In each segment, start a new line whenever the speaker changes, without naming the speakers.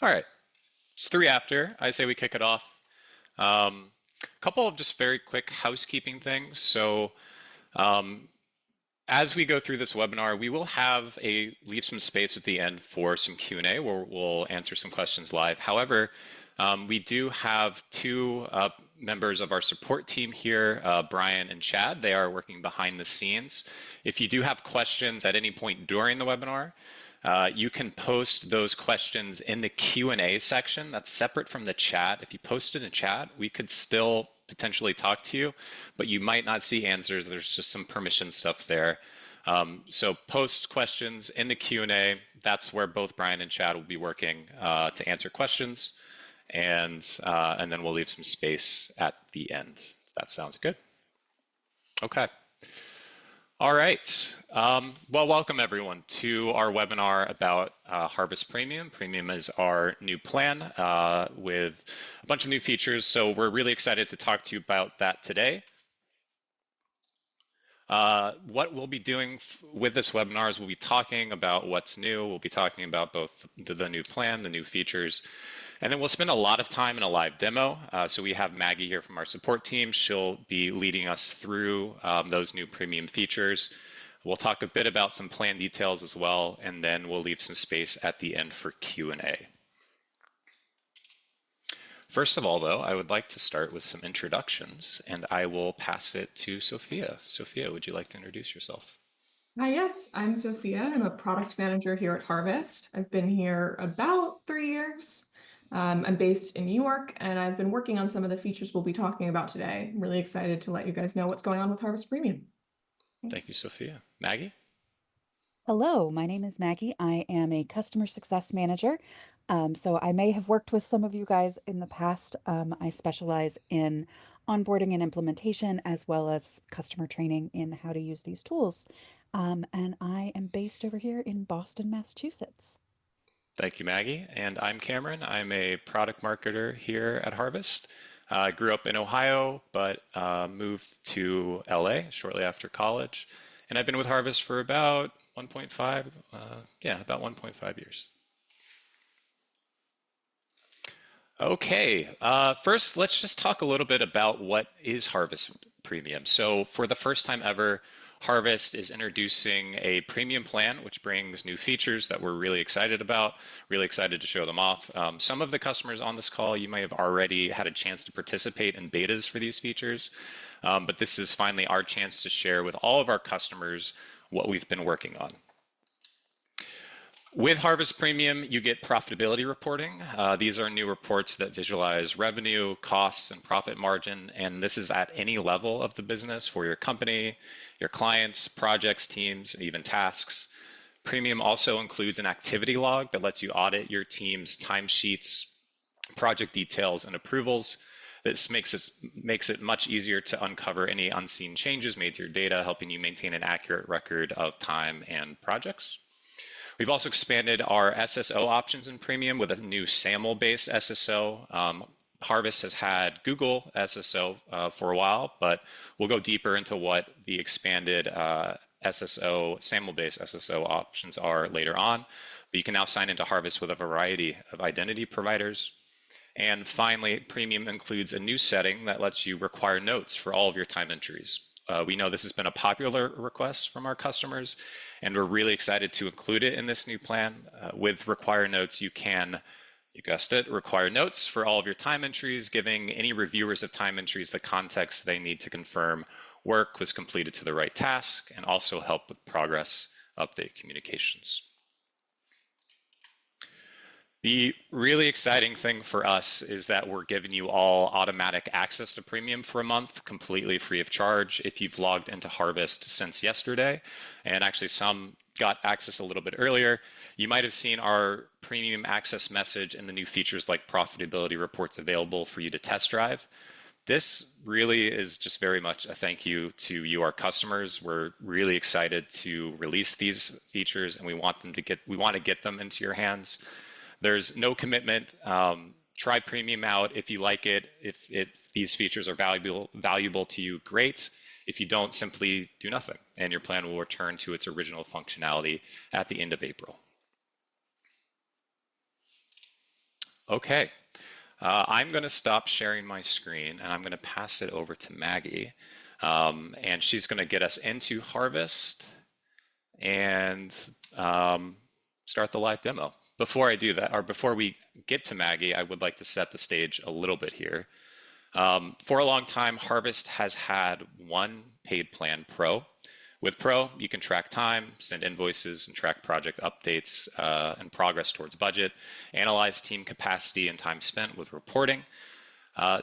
All right, it's 3 after. I say we kick it off. A couple of just very quick housekeeping things. So um, as we go through this webinar, we will leave some space at the end for some Q&A where we'll answer some questions live. However, we do have two members of our support team here, Brian and Chad. They are working behind the scenes. If you do have questions at any point during the webinar, you can post those questions in the Q&A section. That's separate from the chat. If you post it in chat, we could still potentially talk to you, but you might not see answers. There's just some permission stuff there. So post questions in the Q&A. That's where both Brian and Chad will be working to answer questions, and then we'll leave some space at the end. If that sounds good. Okay. All right. Well, welcome everyone to our webinar about Harvest Premium. Premium is our new plan with a bunch of new features. So we're really excited to talk to you about that today. What we'll be doing with this webinar is we'll be talking about what's new. We'll be talking about both the new plan, the new features, and then we'll spend a lot of time in a live demo. So we have Maggie here from our support team. She'll be leading us through those new premium features. We'll talk a bit about some plan details as well, and then we'll leave some space at the end for Q&A. First of all, though, I would like to start with some introductions, and I will pass it to Sophia. Sophia, would you like to introduce yourself?
Hi, yes, I'm Sophia. I'm a product manager here at Harvest. I've been here about 3 years. I'm based in New York, and I've been working on some of the features we'll be talking about today. I'm really excited to let you guys know what's going on with Harvest Premium. Thanks.
Thank you, Sophia. Maggie?
Hello, my name is Maggie. I am a customer success manager. So I may have worked with some of you guys in the past. I specialize in onboarding and implementation as well as customer training in how to use these tools. And I am based over here in Boston, Massachusetts.
Thank you, Maggie. And I'm Cameron. I'm a product marketer here at Harvest. I grew up in Ohio, but moved to LA shortly after college. And I've been with Harvest for about 1.5, about 1.5 years. Okay, first let's just talk a little bit about what is Harvest Premium. So for the first time ever, Harvest is introducing a premium plan, which brings new features that we're really excited about, really excited to show them off. Some of the customers on this call, you may have already had a chance to participate in betas for these features, but this is finally our chance to share with all of our customers what we've been working on. With Harvest Premium, you get profitability reporting. These are new reports that visualize revenue, costs, and profit margin, and this is at any level of the business for your company, your clients, projects, teams, and even tasks. Premium also includes an activity log that lets you audit your team's timesheets, project details, and approvals. This makes it much easier to uncover any unseen changes made to your data, helping you maintain an accurate record of time and projects. We've also expanded our SSO options in Premium with a new SAML-based SSO. Harvest has had Google SSO for a while, but we'll go deeper into what the expanded SSO, SAML-based SSO options are later on. But you can now sign into Harvest with a variety of identity providers. And finally, Premium includes a new setting that lets you require notes for all of your time entries. We know this has been a popular request from our customers, and we're really excited to include it in this new plan. With require notes, you can, you guessed it, require notes for all of your time entries, giving any reviewers of time entries the context they need to confirm work was completed to the right task, and also help with progress update communications. The really exciting thing for us is that we're giving you all automatic access to Premium for a month, completely free of charge if you've logged into Harvest since yesterday. And actually some got access a little bit earlier. You might have seen our Premium access message and the new features like profitability reports available for you to test drive. This really is just very much a thank you to you, our customers. We're really excited to release these features, and we want to get them into your hands. There's no commitment. Try Premium out if you like it. If these features are valuable to you, great. If you don't, simply do nothing, and your plan will return to its original functionality at the end of April. Okay. I'm going to stop sharing my screen and I'm going to pass it over to Maggie. And she's going to get us into Harvest and start the live demo. Before I do that, or before we get to Maggie, I would like to set the stage a little bit here. For a long time, Harvest has had one paid plan Pro. With Pro, you can track time, send invoices, and track project updates and progress towards budget, analyze team capacity and time spent with reporting.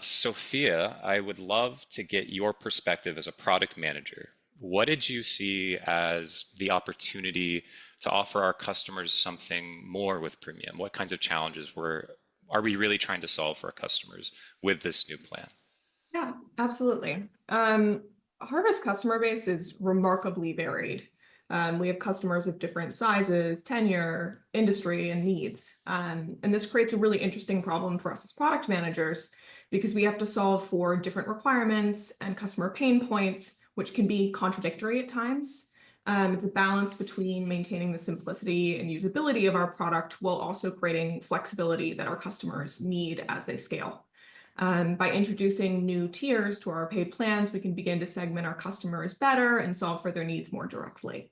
Sophia, I would love to get your perspective as a product manager. What did you see as the opportunity to offer our customers something more with Premium? What kinds of challenges are we really trying to solve for our customers with this new plan?
Yeah, absolutely. Harvest customer base is remarkably varied. We have customers of different sizes, tenure, industry, and needs. And this creates a really interesting problem for us as product managers because we have to solve for different requirements and customer pain points, which can be contradictory at times. It's a balance between maintaining the simplicity and usability of our product while also creating flexibility that our customers need as they scale. By introducing new tiers to our paid plans, we can begin to segment our customers better and solve for their needs more directly.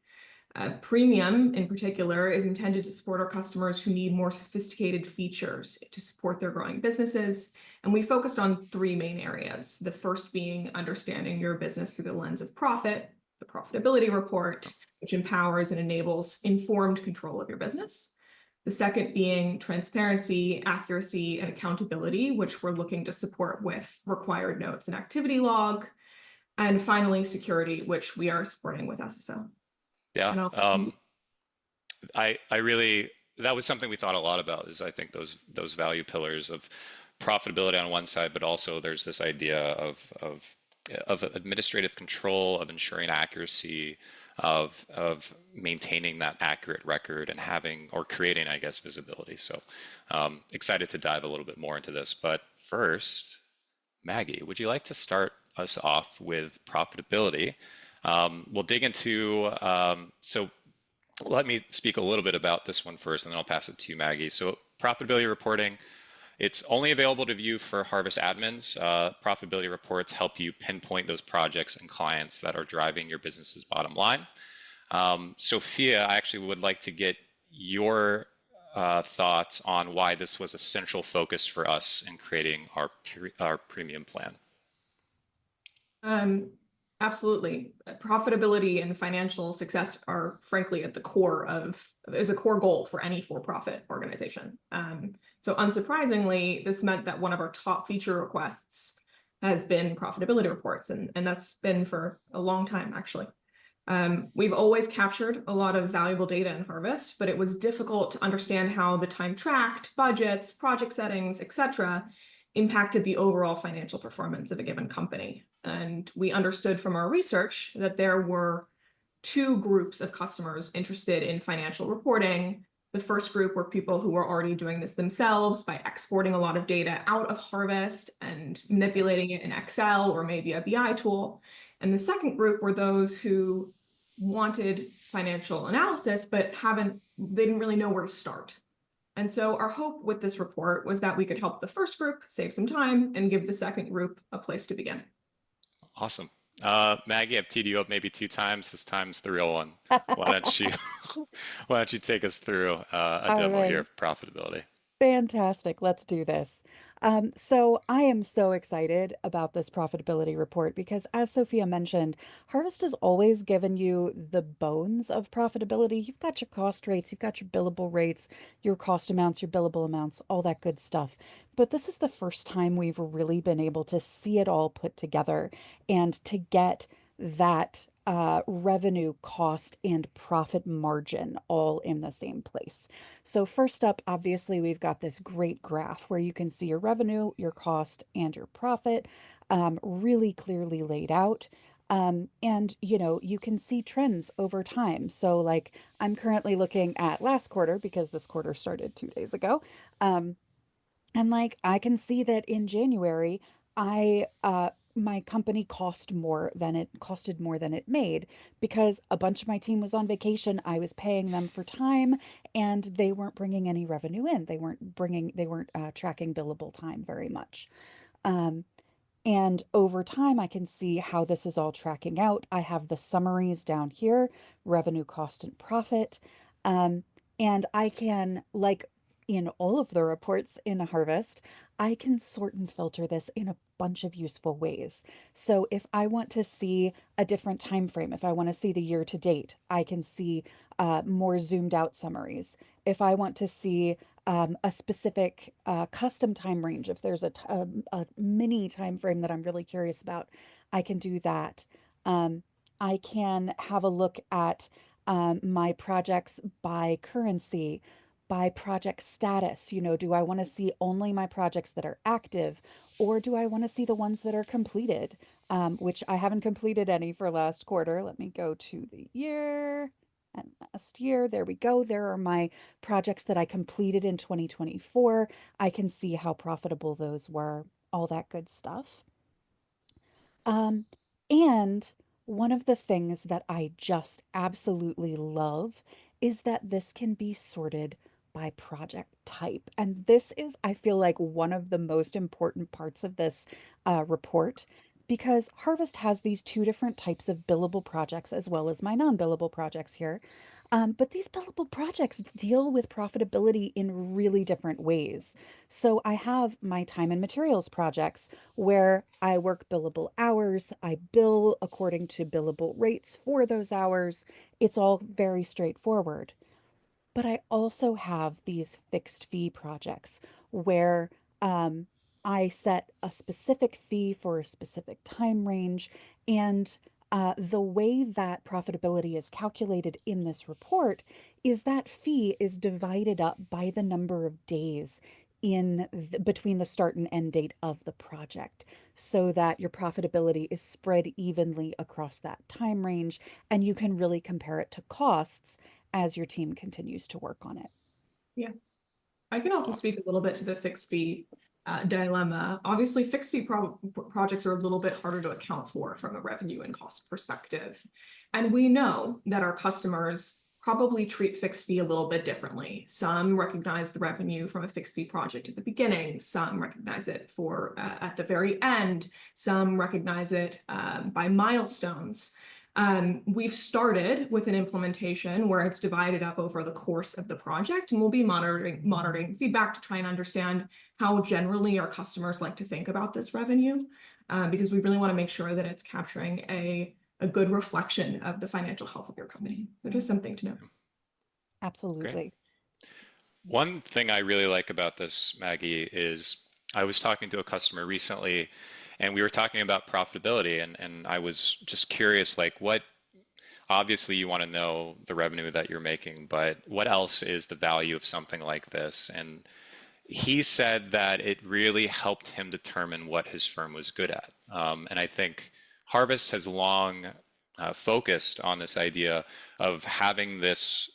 Premium, in particular, is intended to support our customers who need more sophisticated features to support their growing businesses. And we focused on three main areas. The first being understanding your business through the lens of profit, the profitability report, which empowers and enables informed control of your business. The second being transparency, accuracy, and accountability, which we're looking to support with required notes and activity log. And finally, security, which we are supporting with SSO.
Yeah,
And
I really, that was something we thought a lot about, is I think those value pillars of profitability on one side, but also there's this idea of administrative control, of ensuring accuracy, of maintaining that accurate record and having or creating, I guess, visibility. So excited to dive a little bit more into this. But first, Maggie, would you like to start us off with profitability? We'll dig into, so let me speak a little bit about this one first, and then I'll pass it to you, Maggie. So profitability reporting, it's only available to view for Harvest admins. Profitability reports help you pinpoint those projects and clients that are driving your business's bottom line. Sophia, I actually would like to get your thoughts on why this was a central focus for us in creating our premium plan.
Absolutely. Profitability and financial success are frankly at the core is a core goal for any for-profit organization. So unsurprisingly, this meant that one of our top feature requests has been profitability reports, and that's been for a long time, actually. We've always captured a lot of valuable data in Harvest, but it was difficult to understand how the time tracked, budgets, project settings, etc., impacted the overall financial performance of a given company. And we understood from our research that there were two groups of customers interested in financial reporting. The first group were people who were already doing this themselves by exporting a lot of data out of Harvest and manipulating it in Excel or maybe a BI tool. And the second group were those who wanted financial analysis, but they didn't really know where to start. And so our hope with this report was that we could help the first group save some time and give the second group a place to begin.
Awesome. Maggie, I've teed you up maybe 2 times. This time's the real one. Why don't you why don't you take us through a demo here of profitability?
Fantastic. Let's do this. So I am so excited about this profitability report because, as Sophia mentioned, Harvest has always given you the bones of profitability. You've got your cost rates, you've got your billable rates, your cost amounts, your billable amounts, all that good stuff. But this is the first time we've really been able to see it all put together and to get that revenue, cost, and profit margin all in the same place. So first up, obviously, we've got this great graph where you can see your revenue, your cost, and your profit really clearly laid out. And you can see trends over time. So like I'm currently looking at last quarter because this quarter started 2 days ago. And like I can see that in January, I my company costed more than it made because a bunch of my team was on vacation. I was paying them for time and they weren't bringing any revenue in. They weren't tracking billable time very much. Um, and over time, I can see how this is all tracking out. I have the summaries down here, revenue, cost, and profit. Um, and I can, like in all of the reports in Harvest, I can sort and filter this in a bunch of useful ways. So if I want to see a different time frame, if I want to see the year to date, I can see more zoomed out summaries. If I want to see a specific custom time range. If there's a mini time frame that I'm really curious about, I can do that. Um, I can have a look at my projects by currency, by project status. You know, do I want to see only my projects that are active, or do I want to see the ones that are completed? Which I haven't completed any for last quarter. Let me go to the year. And last year, there we go. There are my projects that I completed in 2024. I can see how profitable those were, all that good stuff. Um, and one of the things that I just absolutely love is that this can be sorted by project type. And this is, I feel like, one of the most important parts of this report because Harvest has these two different types of billable projects as well as my non-billable projects here. But these billable projects deal with profitability in really different ways. So I have my time and materials projects where I work billable hours, I bill according to billable rates for those hours. It's all very straightforward. But I also have these fixed fee projects where um, I set a specific fee for a specific time range. And the way that profitability is calculated in this report is that fee is divided up by the number of days between the start and end date of the project so that your profitability is spread evenly across that time range and you can really compare it to costs as your team continues to work on it.
Yeah. I can also speak a little bit to the fixed fee dilemma. Obviously, fixed fee projects are a little bit harder to account for from a revenue and cost perspective. And we know that our customers probably treat fixed fee a little bit differently. Some recognize the revenue from a fixed fee project at the beginning. Some recognize it for at the very end. Some recognize it by milestones. We've started with an implementation where it's divided up over the course of the project, and we'll be monitoring feedback to try and understand how generally our customers like to think about this revenue, because we really want to make sure that it's capturing a good reflection of the financial health of your company. So just something to know.
Great.
Absolutely.
One thing I really like about this, Maggie, is I was talking to a customer recently and we were talking about profitability and I was just curious, like what, obviously you want to know the revenue that you're making, but what else is the value of something like this? And he said that it really helped him determine what his firm was good at. And I think Harvest has long focused on this idea of having this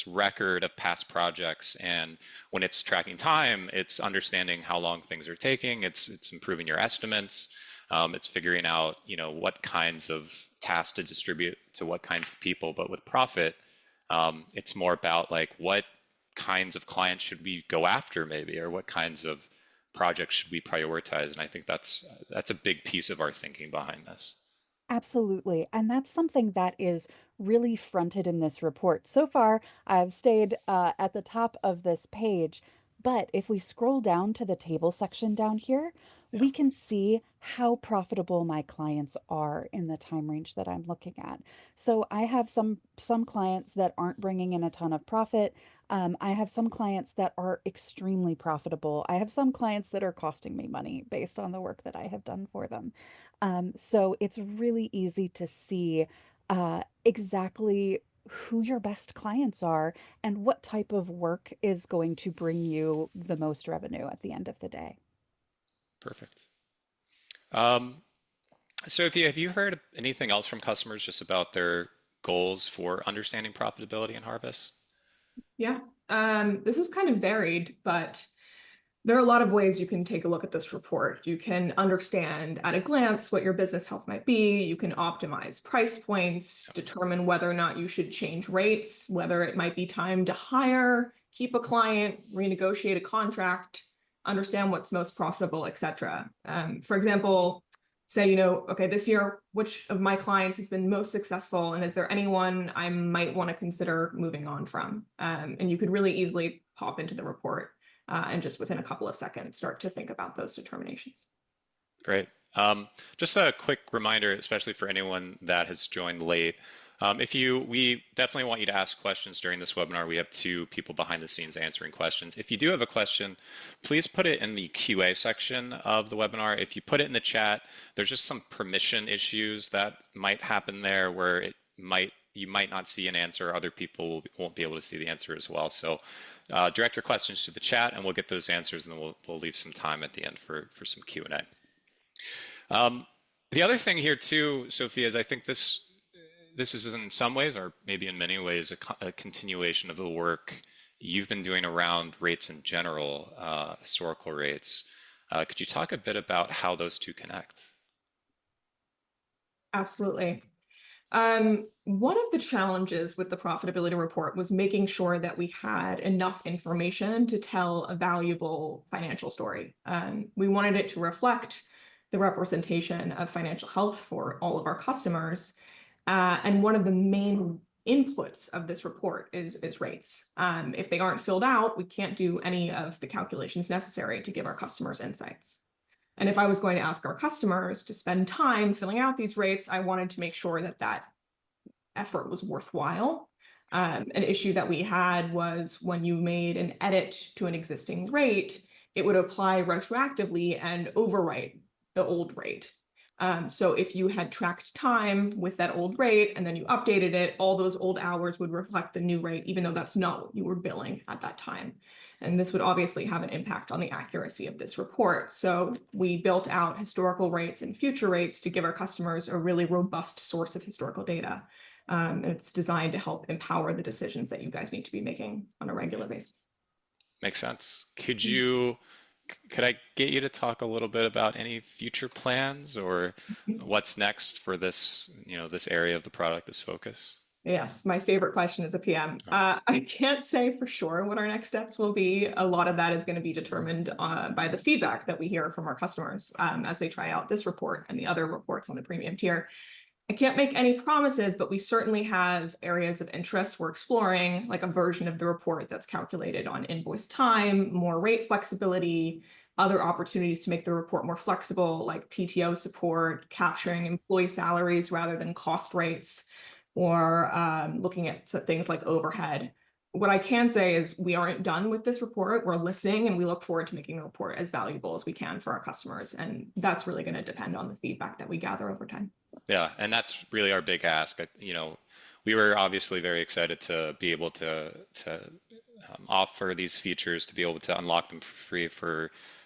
record of past projects, and when it's tracking time, it's understanding how long things are taking. It's improving your estimates. It's figuring out what kinds of tasks to distribute to what kinds of people. But with profit, it's more about like what kinds of clients should we go after maybe, or what kinds of projects should we prioritize? And I think that's a big piece of our thinking behind this.
Absolutely. And that's something that is really fronted in this report. So far, I've stayed at the top of this page, but if we scroll down to the table section down here,
Yeah.
we can see how profitable my clients are in the time range that I'm looking at. So I have some clients that aren't bringing in a ton of profit. I have some clients that are extremely profitable. I have some clients that are costing me money based on the work that I have done for them. So it's really easy to see exactly who your best clients are and what type of work is going to bring you the most revenue at the end of the day.
Perfect. So have you heard anything else from customers just about their goals for understanding profitability in Harvest?
Yeah, this is kind of varied, but There are a lot of ways you can take a look at this report. You can understand at a glance what your business health might be. You can optimize price points, determine whether or not you should change rates, whether it might be time to hire, keep a client, renegotiate a contract, understand what's most profitable, etc. For example, say, okay, this year, which of my clients has been most successful, and is there anyone I might want to consider moving on from? And you could really easily pop into the report and just within a couple of seconds start to think about those determinations.
Great. Just a quick reminder, especially for anyone that has joined late. We definitely want you to ask questions during this webinar. We have 2 people behind the scenes answering questions. If you do have a question, please put it in the QA section of the webinar. If you put it in the chat, there's just some permission issues that might happen there where you might not see an answer. Other people won't be able to see the answer as well. So direct your questions to the chat and we'll get those answers, and then we'll leave some time at the end for some Q&A. The other thing here too, Sophia, is I think this is in some ways, or maybe in many ways, a continuation of the work you've been doing around rates in general, historical rates. Could you talk a bit about how those two connect?
Absolutely. One of the challenges with the profitability report was making sure that we had enough information to tell a valuable financial story. We wanted it to reflect the representation of financial health for all of our customers. And one of the main inputs of this report is rates. If they aren't filled out, we can't do any of the calculations necessary to give our customers insights. And if I was going to ask our customers to spend time filling out these rates, I wanted to make sure that that effort was worthwhile. An issue that we had was when you made an edit to an existing rate, it would apply retroactively and overwrite the old rate. So if you had tracked time with that old rate and then you updated it, all those old hours would reflect the new rate, even though that's not what you were billing at that time. And this would obviously have an impact on the accuracy of this report. So we built out historical rates and future rates to give our customers a really robust source of historical data. It's designed to help empower the decisions that you guys need to be making on a regular basis.
Makes sense. Could I get you to talk a little bit about any future plans or what's next for this, this area of the product, this focus?
Yes, my favorite question as a PM. I can't say for sure what our next steps will be. A lot of that is going to be determined by the feedback that we hear from our customers as they try out this report and the other reports on the premium tier. I can't make any promises, but we certainly have areas of interest we're exploring, like a version of the report that's calculated on invoice time, more rate flexibility, other opportunities to make the report more flexible, like PTO support, capturing employee salaries rather than cost rates, or looking at things like overhead. What I can say is we aren't done with this report. We're listening and we look forward to making the report as valuable as we can for our customers. And that's really going to depend on the feedback that we gather over time.
Yeah, and that's really our big ask. We were obviously very excited to be able to offer these features, to be able to unlock them for free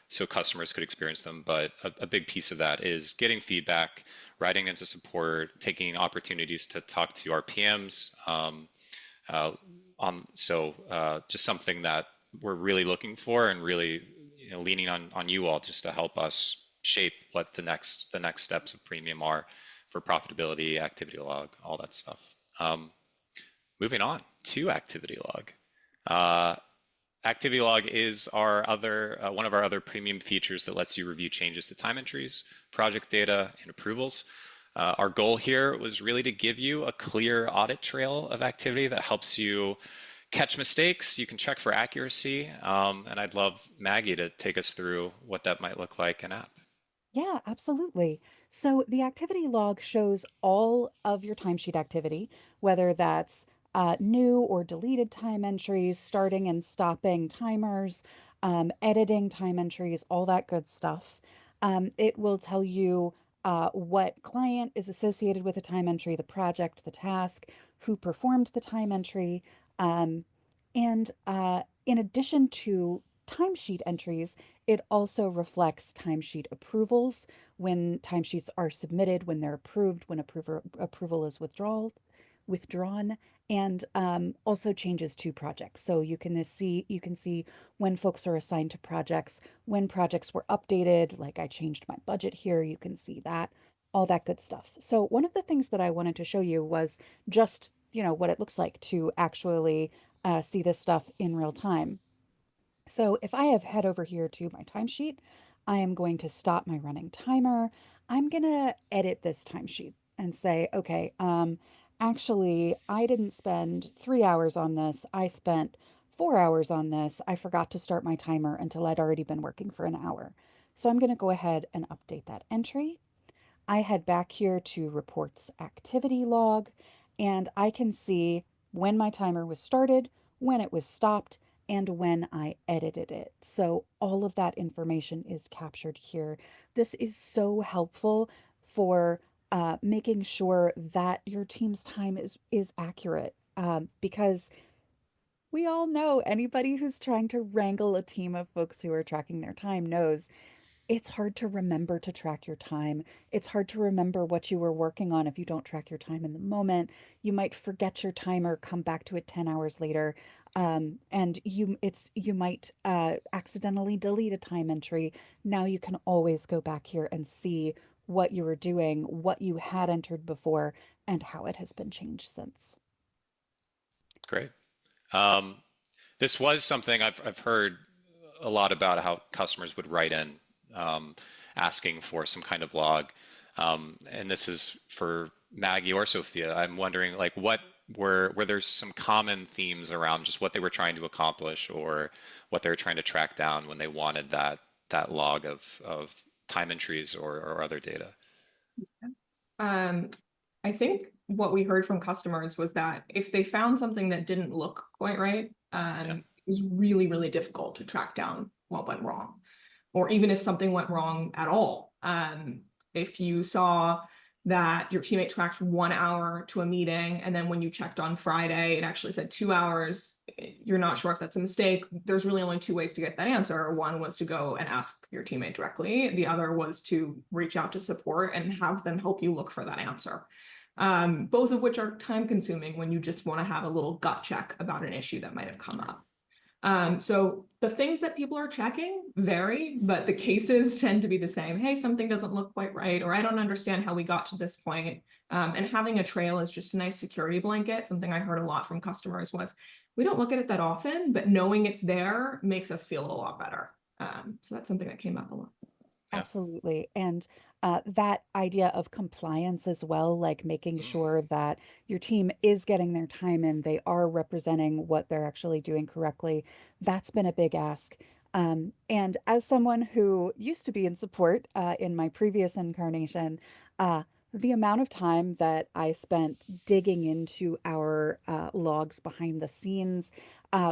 so customers could experience them. But a big piece of that is getting feedback, writing into support, taking opportunities to talk to our PMs. Just something that we're really looking for and really leaning on you all just to help us shape what the next steps of premium are for profitability, activity log, all that stuff. Moving on to activity log. Activity log is one of our other premium features that lets you review changes to time entries, project data, and approvals. Our goal here was really to give you a clear audit trail of activity that helps you catch mistakes. You can check for accuracy. And I'd love Maggie to take us through what that might look like in app.
Yeah, absolutely. So the activity log shows all of your timesheet activity, whether that's new or deleted time entries, starting and stopping timers, editing time entries, all that good stuff. It will tell you what client is associated with a time entry, the project, the task, who performed the time entry. And in addition to timesheet entries, it also reflects timesheet approvals, when timesheets are submitted, when they're approved, when approval is withdrawn, and also changes to projects. So you can see when folks are assigned to projects, when projects were updated, like I changed my budget here, you can see that, all that good stuff. So one of the things that I wanted to show you was just, what it looks like to actually see this stuff in real time. So if I have head over here to my timesheet, I am going to stop my running timer. I'm going to edit this timesheet and say, okay, actually, I didn't spend 3 hours on this. I spent 4 hours on this. I forgot to start my timer until I'd already been working for an hour. So I'm going to go ahead and update that entry. I head back here to reports activity log, and I can see when my timer was started, when it was stopped, and when I edited it. So all of that information is captured here. This is so helpful for making sure that your team's time is accurate, because we all know anybody who's trying to wrangle a team of folks who are tracking their time knows it's hard to remember to track your time. It's hard to remember what you were working on if you don't track your time in the moment. You might forget your timer, come back to it 10 hours later, and you might accidentally delete a time entry. Now you can always go back here and see what you were doing, what you had entered before, and how it has been changed since.
Great. Um, this was something I've heard a lot about how customers would write in um, asking for some kind of log. And this is for Maggie or Sophia. I'm wondering, like, what were there some common themes around just what they were trying to accomplish or what they were trying to track down when they wanted that log of time entries or other data?
Um, I think what we heard from customers was that if they found something that didn't look quite right,
Yeah.
it was really, really difficult to track down what went wrong, or even if something went wrong at all. If you saw that your teammate tracked 1 hour to a meeting, and then when you checked on Friday, it actually said 2 hours, you're not sure if that's a mistake. There's really only two ways to get that answer. One was to go and ask your teammate directly. The other was to reach out to support and have them help you look for that answer. Both of which are time consuming when you just want to have a little gut check about an issue that might have come up. So the things that people are checking vary, but the cases tend to be the same. Hey, something doesn't look quite right, or I don't understand how we got to this point. And having a trail is just a nice security blanket. Something I heard a lot from customers was, we don't look at it that often, but knowing it's there makes us feel a lot better. So that's something that came up a lot.
Yeah.
Absolutely. And that idea of compliance as well, like making
Mm,
sure that your team is getting their time in, they are representing what they're actually doing correctly. That's been a big ask. And as someone who used to be in support in my previous incarnation, uh, the amount of time that I spent digging into our logs behind the scenes,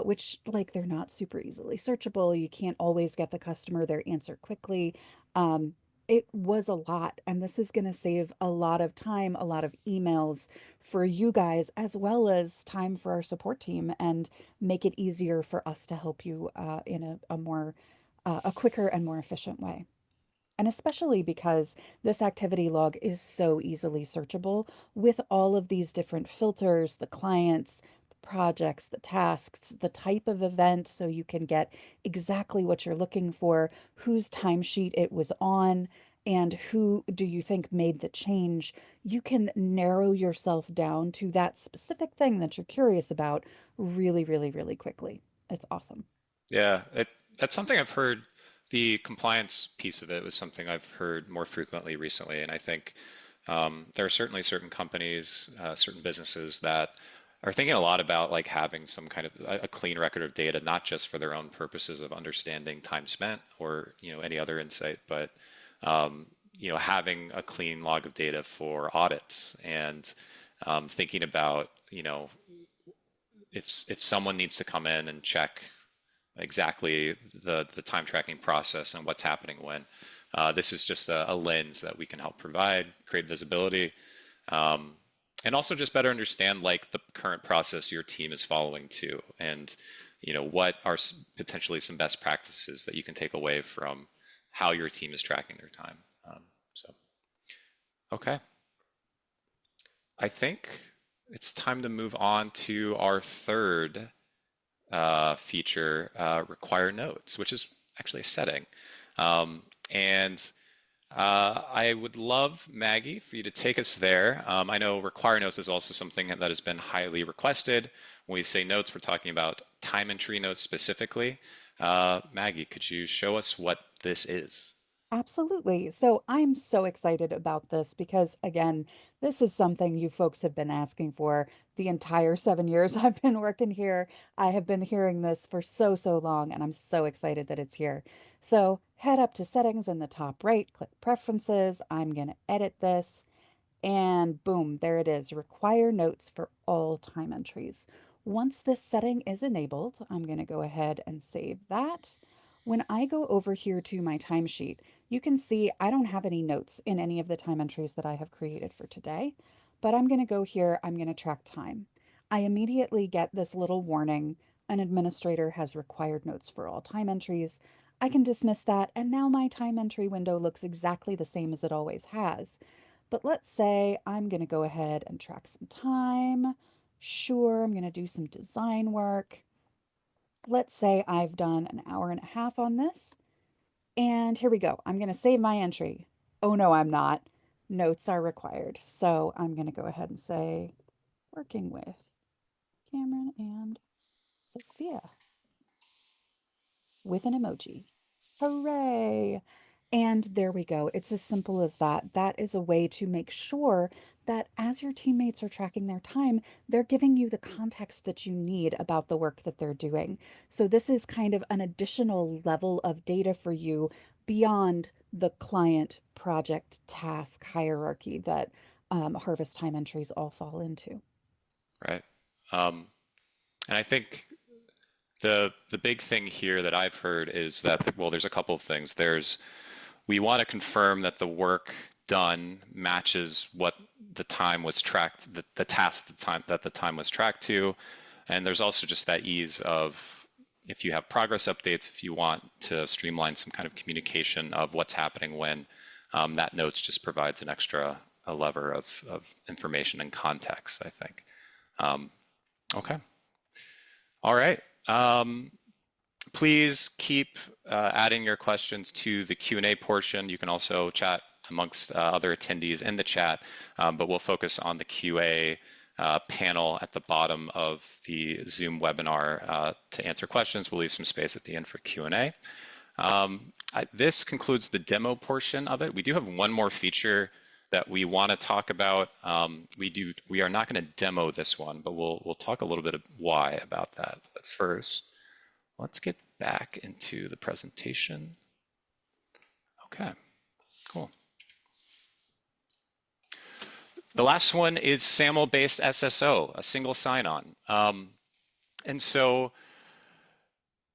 which like they're not super easily searchable. You can't always get the customer their answer quickly. um, it was a lot, and this is going to save a lot of time, a lot of emails for you guys, as well as time for our support team, and make it easier for us to help you in a more a quicker and more efficient way. And especially because this activity log is so easily searchable with all of these different filters, the clients, the projects, the tasks, the type of event, so you can get exactly what you're looking for, whose timesheet it was on, and who do you think made the change. You can narrow yourself down to that specific thing that you're curious about really, really, really quickly. It's awesome.
yeah, that's something I've heard. The compliance piece of it was something I've heard more frequently recently, and I think there are certainly certain companies, certain businesses that are thinking a lot about like having some kind of a clean record of data, not just for their own purposes of understanding time spent or any other insight, but um, having a clean log of data for audits and thinking about if someone needs to come in and check exactly the time tracking process and what's happening when. This is just a lens that we can help provide, create visibility, um, and also just better understand like the current process your team is following too, and what are potentially some best practices that you can take away from how your team is tracking their time. So, okay, I think it's time to move on to our third feature, require notes, which is actually a setting. And I would love, Maggie, for you to take us there. I know require notes is also something that has been highly requested. When we say notes, we're talking about time entry notes specifically. Maggie, could you show us what this is?
Absolutely. So I'm so excited about this because, again, this is something you folks have been asking for the entire 7 years I've been working here. I have been hearing this for so, so long, and I'm so excited that it's here. So head up to settings in the top right, click preferences. I'm going to edit this. And boom, there it is. Require notes for all time entries. Once this setting is enabled, I'm going to go ahead and save that. When I go over here to my timesheet, you can see I don't have any notes in any of the time entries that I have created for today, but I'm going to go here, I'm going to track time. I immediately get this little warning, an administrator has required notes for all time entries. I can dismiss that, and now my time entry window looks exactly the same as it always has. But let's say I'm going to go ahead and track some time. Sure, I'm going to do some design work. Let's say I've done an hour and a half on this. And here we go. I'm going to save my entry. Oh no, I'm not. Notes are required. So I'm going to go ahead and say working with Cameron and Sophia with an emoji. Hooray! And there we go. It's as simple as that. That is a way to make sure that as your teammates are tracking their time, they're giving you the context that you need about the work that they're doing. So this is kind of an additional level of data for you beyond the client project task hierarchy that harvest time entries all fall into.
Right. Um, and I think the big thing here that I've heard is that, well, there's a couple of things. We want to confirm that the work done matches what the time was tracked, the task the time that the time was tracked to. And there's also just that ease of if you have progress updates, if you want to streamline some kind of communication of what's happening when, that notes just provides an extra a lever of information and context, I think. Okay. All right. Please keep adding your questions to the Q&A portion. You can also chat amongst other attendees in the chat, but we'll focus on the QA panel at the bottom of the Zoom webinar to answer questions. We'll leave some space at the end for Q&A. This concludes the demo portion of it. We do have one more feature that we want to talk about. We are not going to demo this one, but we'll talk a little bit of why about that. But first, let's get back into the presentation. Okay, cool. The last one is SAML-based SSO, a single sign-on. And so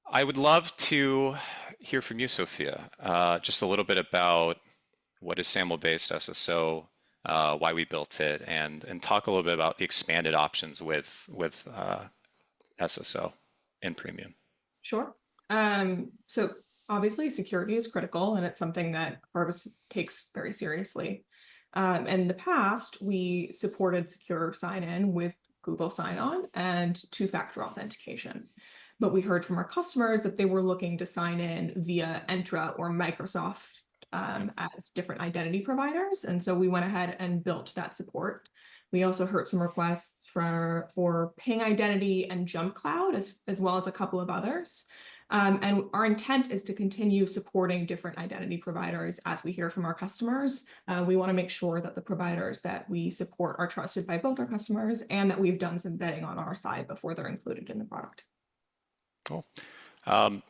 I would love to hear from you, Sophia, just a little bit about what is SAML-based SSO, why we built it, and talk a little bit about the expanded options with SSO in Premium.
Sure. So obviously security is critical, and it's something that Harvest takes very seriously. In the past, we supported secure sign-in with Google sign-on and two-factor authentication. But we heard from our customers that they were looking to sign in via Entra or Microsoft as different identity providers. And so we went ahead and built that support. We also heard some requests for Ping Identity and Jump Cloud, as well as a couple of others. And our intent is to continue supporting different identity providers as we hear from our customers. We want to make sure that the providers that we support are trusted by both our customers and that we've done some vetting on our side before they're included in the product.
Cool.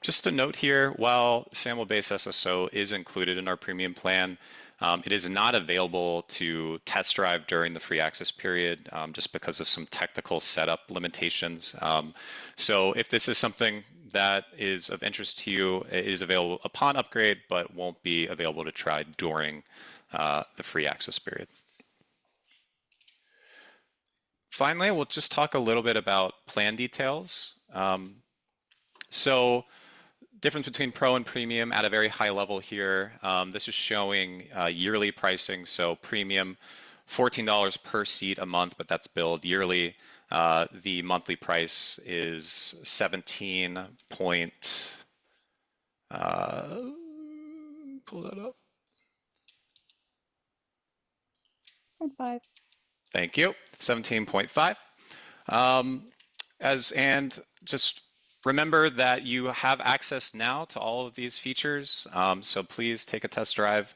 Just a note here, while SAML-based SSO is included in our premium plan, it is not available to test drive during the free access period just because of some technical setup limitations. So if this is something that is of interest to you, it is available upon upgrade, but won't be available to try during the free access period. Finally, we'll just talk a little bit about plan details. So difference between Pro and Premium at a very high level here. This is showing yearly pricing. So Premium $14 per seat a month, but that's billed yearly. The monthly price is 17 point, pull that up.
0.5.
Thank you, 17.5. And just remember that you have access now to all of these features. So please take a test drive,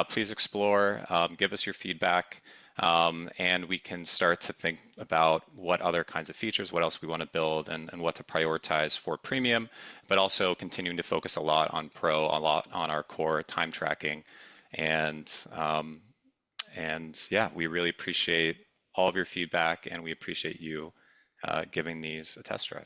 please explore, give us your feedback, and we can start to think about what other kinds of features, what else we want to build, and what to prioritize for premium, but also continuing to focus a lot on pro, a lot on our core time tracking. And yeah, we really appreciate all of your feedback, and we appreciate you giving these a test drive.